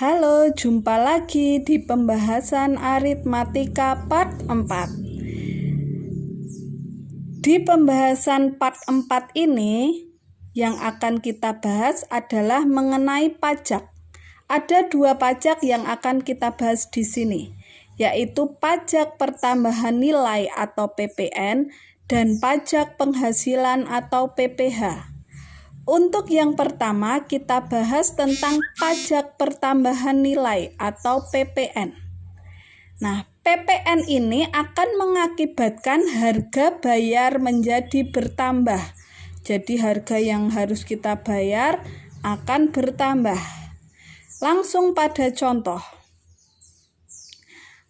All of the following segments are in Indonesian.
Halo, jumpa lagi di pembahasan aritmatika part 4. Di pembahasan part 4 ini, yang akan kita bahas adalah mengenai pajak. Ada dua pajak yang akan kita bahas di sini, yaitu pajak pertambahan nilai atau PPN dan pajak penghasilan atau PPH. Untuk yang pertama, kita bahas tentang pajak pertambahan nilai atau PPN. Nah, PPN ini akan mengakibatkan harga bayar menjadi bertambah. Jadi harga yang harus kita bayar akan bertambah. Langsung pada contoh.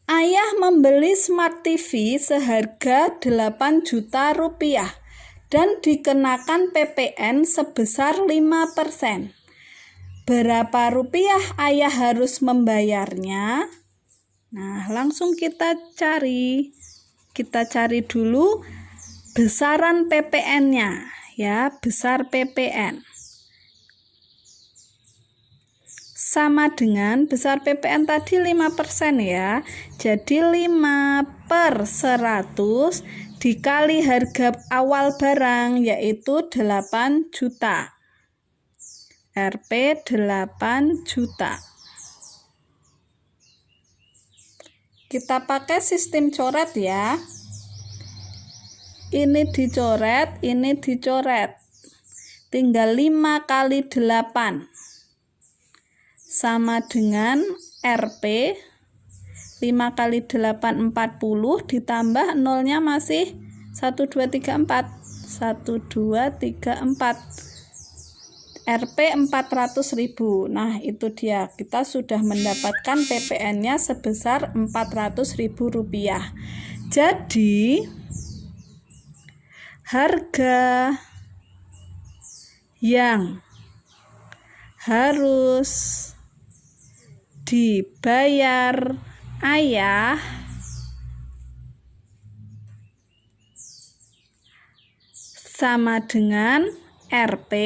Ayah membeli Smart TV seharga 8 juta rupiah. Dan dikenakan PPN sebesar 5%. Berapa rupiah ayah harus membayarnya? Nah, langsung kita cari. Kita cari dulu besaran PPN-nya, ya, besar PPN. Sama dengan besar PPN tadi 5% ya. Jadi 5/100 dikali harga awal barang, yaitu 8 juta. Rp 8 juta. Kita pakai sistem coret ya. Ini dicoret, ini dicoret. Tinggal 5 kali 8. Sama dengan Rp 5 kali 8 40 ditambah nolnya masih 1 2 3 4 1 2 3 4 Rp 400.000. Nah, itu dia, kita sudah mendapatkan PPN-nya sebesar Rp400.000. Jadi harga yang harus dibayar ayah sama dengan Rp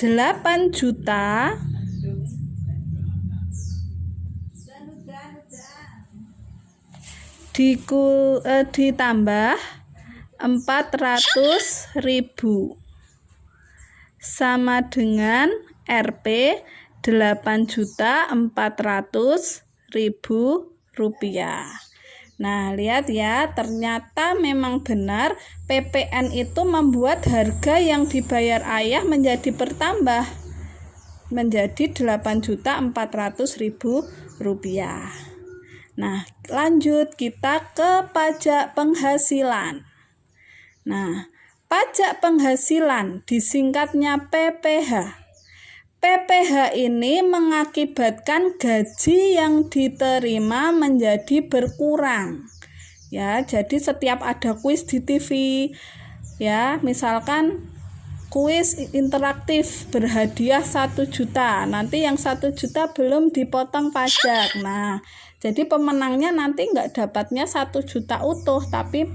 8 juta ditambah 400.000 sama dengan Rp 8.400.000 Nah, lihat ya, ternyata memang benar PPN itu membuat harga yang dibayar ayah menjadi bertambah menjadi Rp8.400.000. Nah, lanjut kita ke pajak penghasilan. Nah, pajak penghasilan disingkatnya PPH. PPH ini mengakibatkan gaji yang diterima menjadi berkurang. Ya, jadi setiap ada kuis di TV, ya, misalkan kuis interaktif berhadiah 1 juta. Nanti yang 1 juta belum dipotong pajak. Nah, jadi pemenangnya nanti nggak dapatnya 1 juta utuh, tapi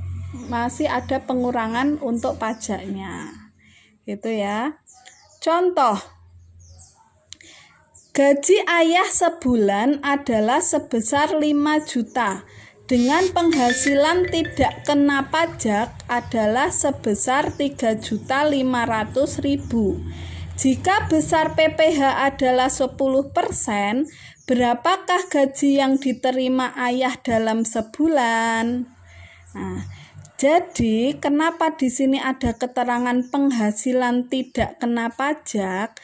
masih ada pengurangan untuk pajaknya. Gitu ya. Contoh. Gaji ayah sebulan adalah sebesar 5 juta. Dengan penghasilan tidak kena pajak adalah sebesar 3.500.000. Jika besar PPH adalah 10%, berapakah gaji yang diterima ayah dalam sebulan? Nah, jadi kenapa di sini ada keterangan penghasilan tidak kena pajak?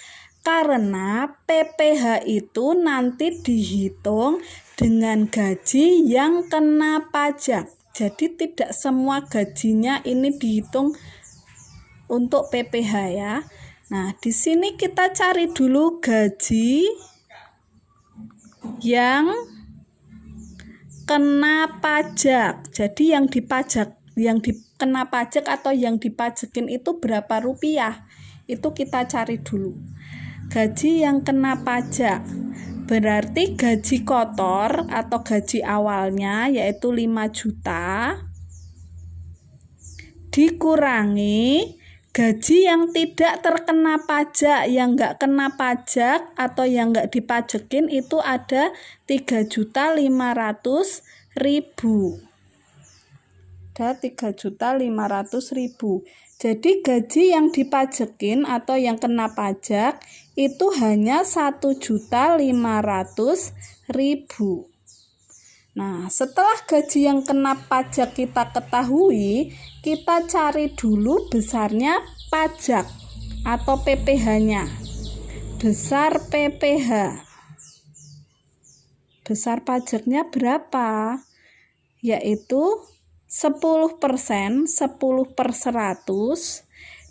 Karena PPH itu nanti dihitung dengan gaji yang kena pajak. Jadi tidak semua gajinya ini dihitung untuk PPH ya. Nah, di sini kita cari dulu gaji yang kena pajak. Jadi yang dikena pajak atau yang dipajekin itu berapa rupiah? Itu kita cari dulu. Gaji yang kena pajak berarti gaji kotor atau gaji awalnya yaitu 5 juta dikurangi gaji yang tidak terkena pajak, yang nggak kena pajak atau yang nggak dipajekin itu ada 3.500.000. Ada 3.500.000. Jadi gaji yang dipajekin atau yang kena pajak itu hanya 1.500.000. Nah, setelah gaji yang kena pajak kita ketahui, kita cari dulu besarnya pajak atau PPh-nya. Besar PPh. Besar pajaknya berapa? Yaitu 10%, 10/100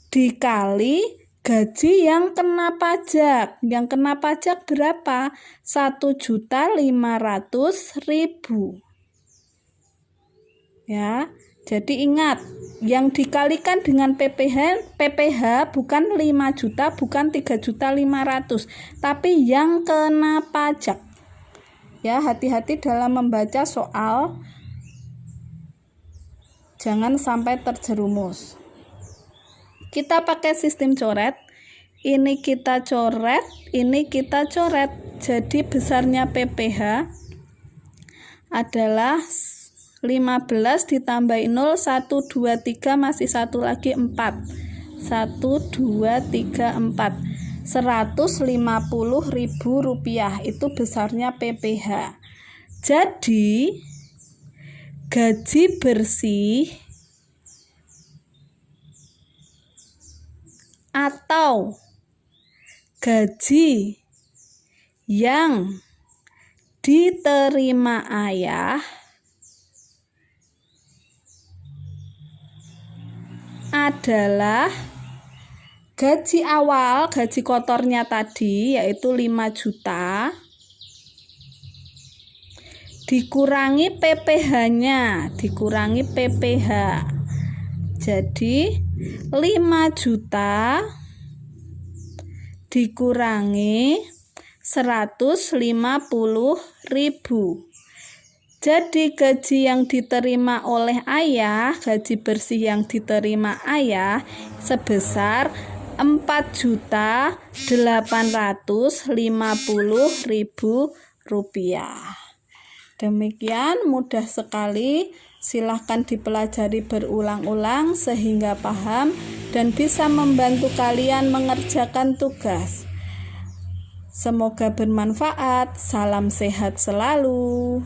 dikali gaji yang kena pajak. Yang kena pajak berapa? 1.500.000. Ya, jadi ingat, yang dikalikan dengan PPh bukan 5 juta, bukan 3.500.000, tapi yang kena pajak. Ya, hati-hati dalam membaca soal. Jangan sampai terjerumus. Kita pakai sistem coret. Ini kita coret, ini kita coret. Jadi besarnya PPh adalah 15 ditambahin 0, 1, 2, 3, masih satu lagi 4. 1, 2, 3, 4. Rp150.000 itu besarnya PPh. Jadi gaji bersih atau gaji yang diterima ayah adalah gaji awal, gaji kotornya tadi yaitu 5 juta dikurangi PPh-nya, dikurangi PPh. Jadi 5 juta dikurangi 150.000. Jadi gaji yang diterima oleh ayah, gaji bersih yang diterima ayah sebesar Rp4.850.000. Demikian, mudah sekali. Silahkan dipelajari berulang-ulang sehingga paham dan bisa membantu kalian mengerjakan tugas. Semoga bermanfaat. Salam sehat selalu.